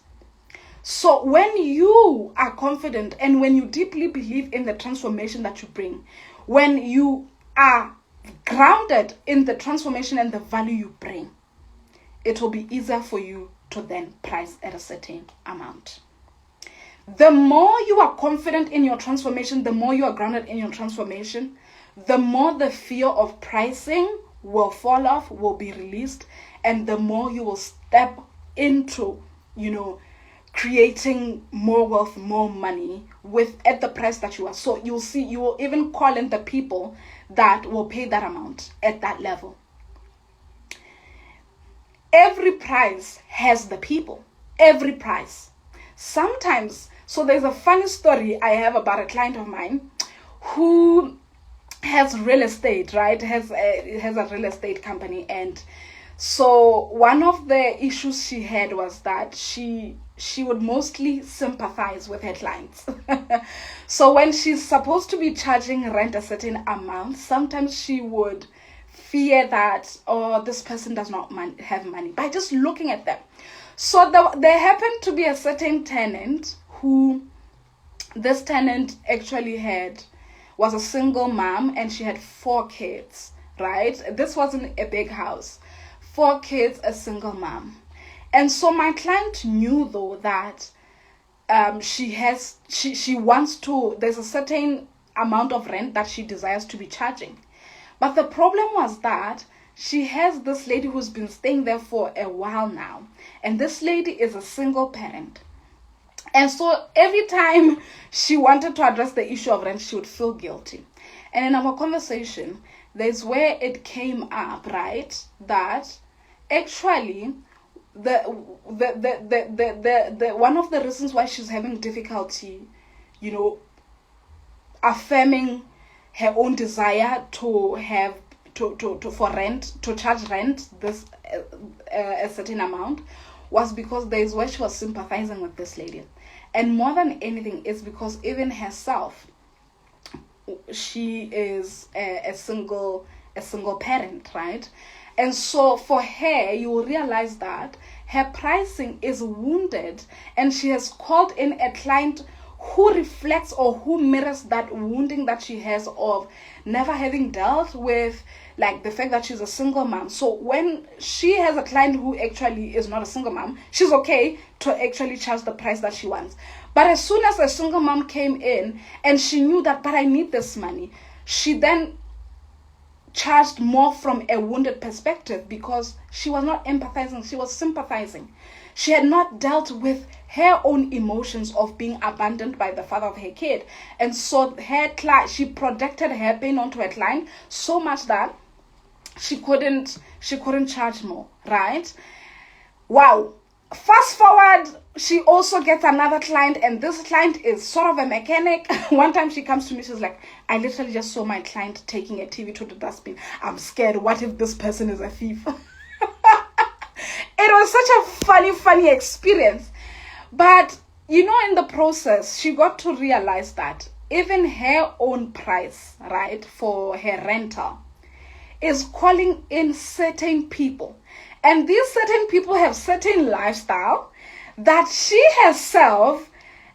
[SPEAKER 1] So when you are confident and when you deeply believe in the transformation that you bring, when you are grounded in the transformation and the value you bring, it will be easier for you to then price at a certain amount. The more you are confident in your transformation, the more you are grounded in your transformation, the more the fear of pricing will fall off, will be released, and the more you will step into, creating more wealth, more money at the price that you are. So you'll see, you will even call in the people that will pay that amount at that level. Every price has the people. Every price. Sometimes, so there's a funny story I have about a client of mine who has real estate, right? Has a real estate company. And so one of the issues she had was that she would mostly sympathize with her clients. So when she's supposed to be charging rent a certain amount, sometimes she would fear that, this person does not have money, by just looking at them. So there happened to be a certain tenant who, this tenant actually was a single mom, and she had 4 kids, right? This wasn't a big house. 4 kids, a single mom. And so my client knew though that she wants to, there's a certain amount of rent that she desires to be charging. But the problem was that she has this lady who's been staying there for a while now. And this lady is a single parent. And so every time she wanted to address the issue of rent, she would feel guilty. And in our conversation, there's where it came up, right? That actually the one of the reasons why she's having difficulty, affirming her own desire to have for rent, to charge rent this a certain amount, was because there's where she was sympathizing with this lady. And more than anything, it's because even herself, she is a single parent, right? And so for her, you will realize that her pricing is wounded, and she has called in a client who reflects or who mirrors that wounding that she has of never having dealt with, like, the fact that she's a single mom. So when she has a client who actually is not a single mom, she's okay to actually charge the price that she wants. But as soon as a single mom came in and she knew that, but I need this money, she then charged more from a wounded perspective because she was not empathizing, she was sympathizing. She had not dealt with her own emotions of being abandoned by the father of her kid. And so she projected her pain onto her client so much that she couldn't charge more, right? Wow. Fast forward, she also gets another client, and this client is sort of a mechanic. One time she comes to me, she's like, I literally just saw my client taking a TV to the dustbin. I'm scared. What if this person is a thief? It was such a funny experience. But, in the process, she got to realize that even her own price, right, for her rental is calling in certain people. And these certain people have certain lifestyle that she herself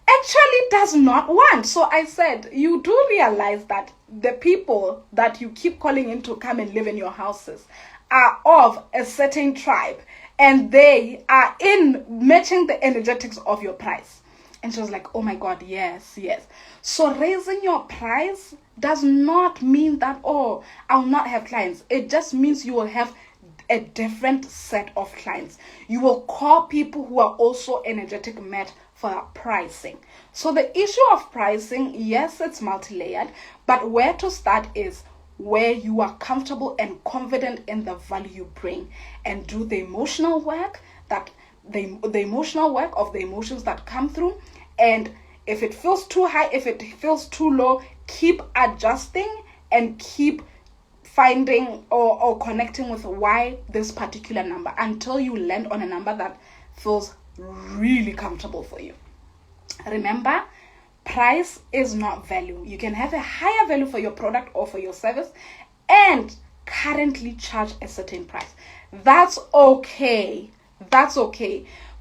[SPEAKER 1] actually does not want. So I said, you do realize that the people that you keep calling in to come and live in your houses are of a certain tribe, and they are in matching the energetics of your price. And she was like, oh my God, yes. So raising your price does not mean that, oh, I'll not have clients. It just means you will have a different set of clients. You will call people who are also energetic match for pricing. So the issue of pricing, yes, it's multi-layered, but where to start is where you are comfortable and confident in the value you bring, and do the emotional work the emotional work of the emotions that come through. And if it feels too high, if it feels too low, keep adjusting and keep finding or connecting with why this particular number until you land on a number that feels really comfortable for you. Remember, price is not value. You can have a higher value for your product or for your service and currently charge a certain price. That's okay.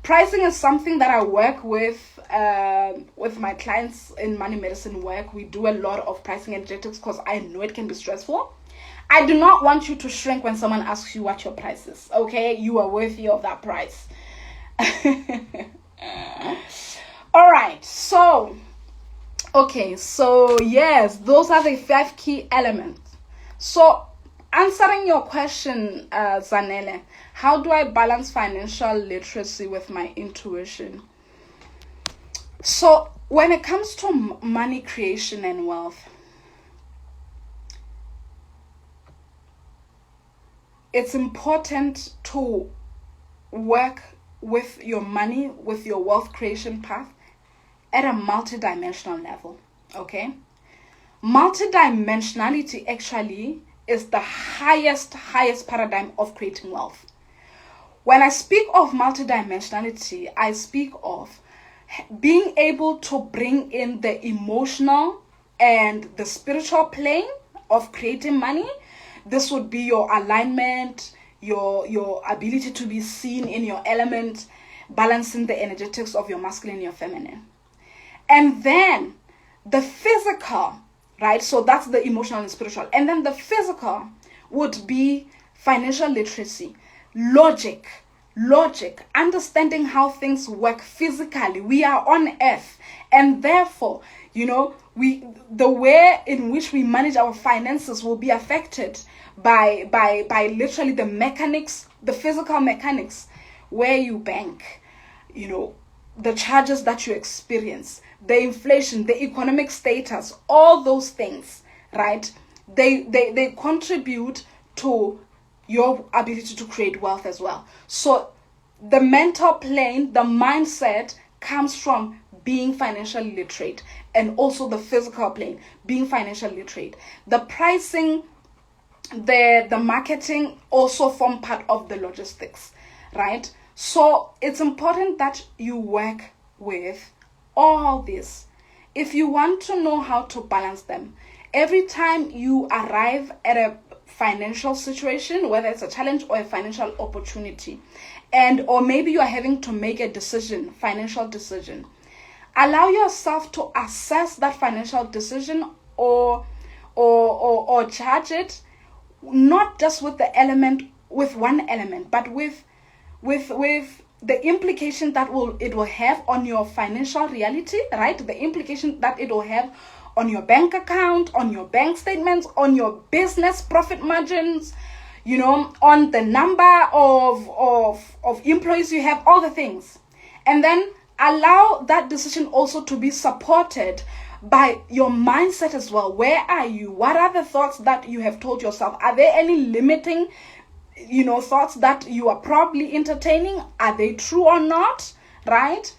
[SPEAKER 1] Pricing is something that I work with my clients in money medicine work. We do a lot of pricing energetics because I know it can be stressful. I do not want you to shrink when someone asks you what your price is. Okay, you are worthy of that price. All right, so yes, those are the 5 key elements. So answering your question, Zanele, how do I balance financial literacy with my intuition? So when it comes to money creation and wealth, it's important to work with your money, with your wealth creation path at a multidimensional level, okay? Multidimensionality actually is the highest paradigm of creating wealth. When I speak of multidimensionality, I speak of being able to bring in the emotional and the spiritual plane of creating money. This would be your alignment, your ability to be seen in your element, balancing the energetics of your masculine and your feminine. And then the physical, right? So that's the emotional and spiritual. And then the physical would be financial literacy, logic, understanding how things work physically. We are on earth, and therefore, the way in which we manage our finances will be affected by literally the mechanics, the physical mechanics, where you bank, the charges that you experience, the inflation, the economic status, all those things, right? They contribute to your ability to create wealth as well. So the mental plane, the mindset comes from being financially literate, and also the physical plane, being financially literate. The pricing, the marketing also form part of the logistics, right? So it's important that you work with all this. If you want to know how to balance them, every time you arrive at a financial situation, whether it's a challenge or a financial opportunity, or maybe you are having to make a decision, financial decision, allow yourself to assess that financial decision or charge it, not just with one element, but with the implication that it will have on your financial reality, right? The implication that it will have on your bank account, on your bank statements, on your business profit margins, on the number of employees you have, all the things. And then allow that decision also to be supported by your mindset as well. Where are you? What are the thoughts that you have told yourself? Are there any limiting, thoughts that you are probably entertaining? Are they true or not? Right?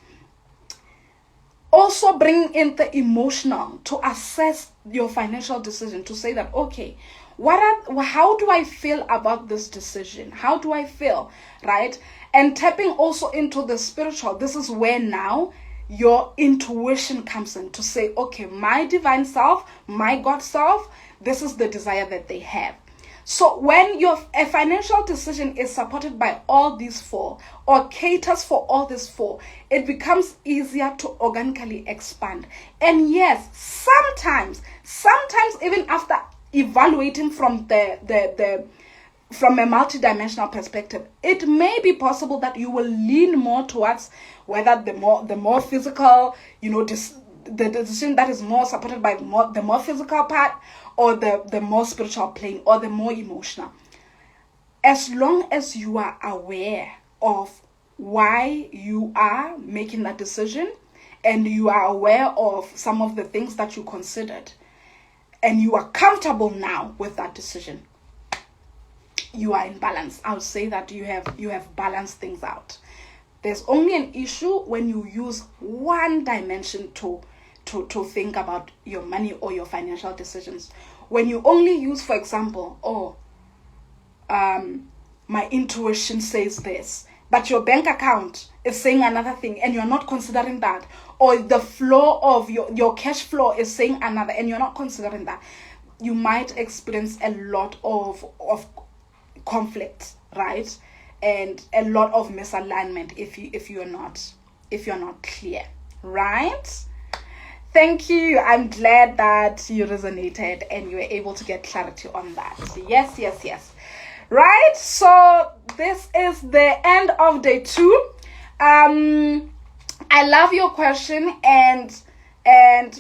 [SPEAKER 1] Also bring in the emotional to assess your financial decision, to say that, okay, how do I feel about this decision? How do I feel? Right? And tapping also into the spiritual. This is where now your intuition comes in to say, okay, my divine self, my God self, this is the desire that they have. So when a financial decision is supported by all these four, or caters for all these four, it becomes easier to organically expand. And yes, sometimes even after evaluating from from a multidimensional perspective, it may be possible that you will lean more towards whether the more physical, the decision that is more supported by the more physical part, or the more spiritual plane, or the more emotional. As long as you are aware of why you are making that decision, and you are aware of some of the things that you considered, and you are comfortable now with that decision, you are in balance. I would say that you have balanced things out. There's only an issue when you use one dimension to think about your money or your financial decisions. When you only use, for example, my intuition says this, but your bank account is saying another thing, and you're not considering that, or the flow of your cash flow is saying another, and you're not considering that, you might experience a lot of conflict, right? And a lot of misalignment if you're not clear, right? Thank you. I'm glad that you resonated and you were able to get clarity on that. Yes. Right, so this is the end of day 2. I love your question, and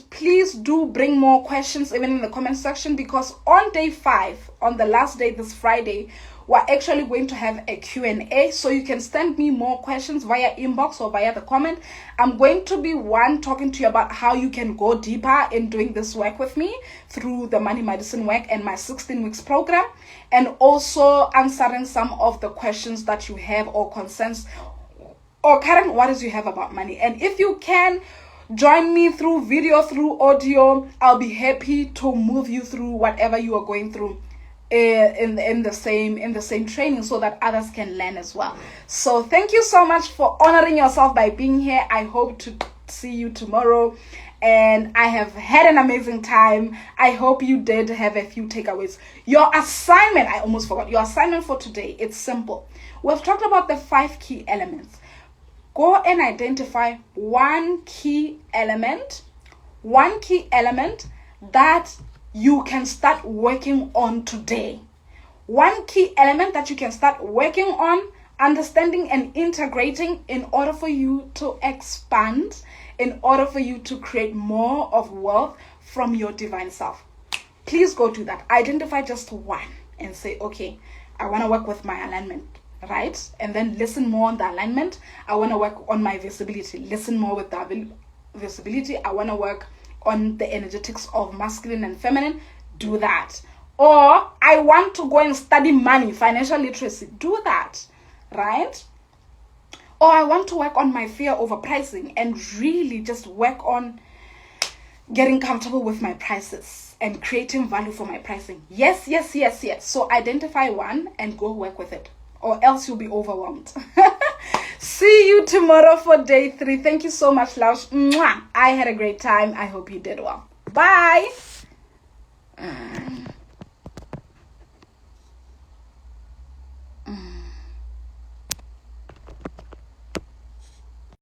[SPEAKER 1] please do bring more questions even in the comment section, because on day 5, on the last day, this Friday, we're actually going to have a Q&A, so you can send me more questions via inbox or via the comment. I'm going to be talking to you about how you can go deeper in doing this work with me through the Money Medicine work and my 16 weeks program, and also answering some of the questions that you have, or concerns, or current worries you have about money. And if you can join me through video, through audio, I'll be happy to move you through whatever you are going through in the same training, so that others can learn as well. So thank you so much for honoring yourself by being here. I hope to see you tomorrow, and I have had an amazing time. I hope you did have a few takeaways. Your assignment, I almost forgot, your assignment for today, it's simple. We've talked about the 5 key elements. Go and identify one key element that you can start working on today. One key element that you can start working on, understanding and integrating, in order for you to expand, in order for you to create more of wealth from your divine self. Please go do that. Identify just one and say, okay, I want to work with my alignment, right? And then listen more on the alignment. I want to work on my visibility. Listen more with the visibility. I want to work on the energetics of masculine and feminine. Do that. Or I want to go and study money, financial literacy. Do that, right? Or I want to work on my fear over pricing and really just work on getting comfortable with my prices and creating value for my pricing. Yes. So identify one and go work with it, or else you'll be overwhelmed. See you tomorrow for day 3. Thank you so much, Laush. Mwah. I had a great time. I hope you did well. Bye.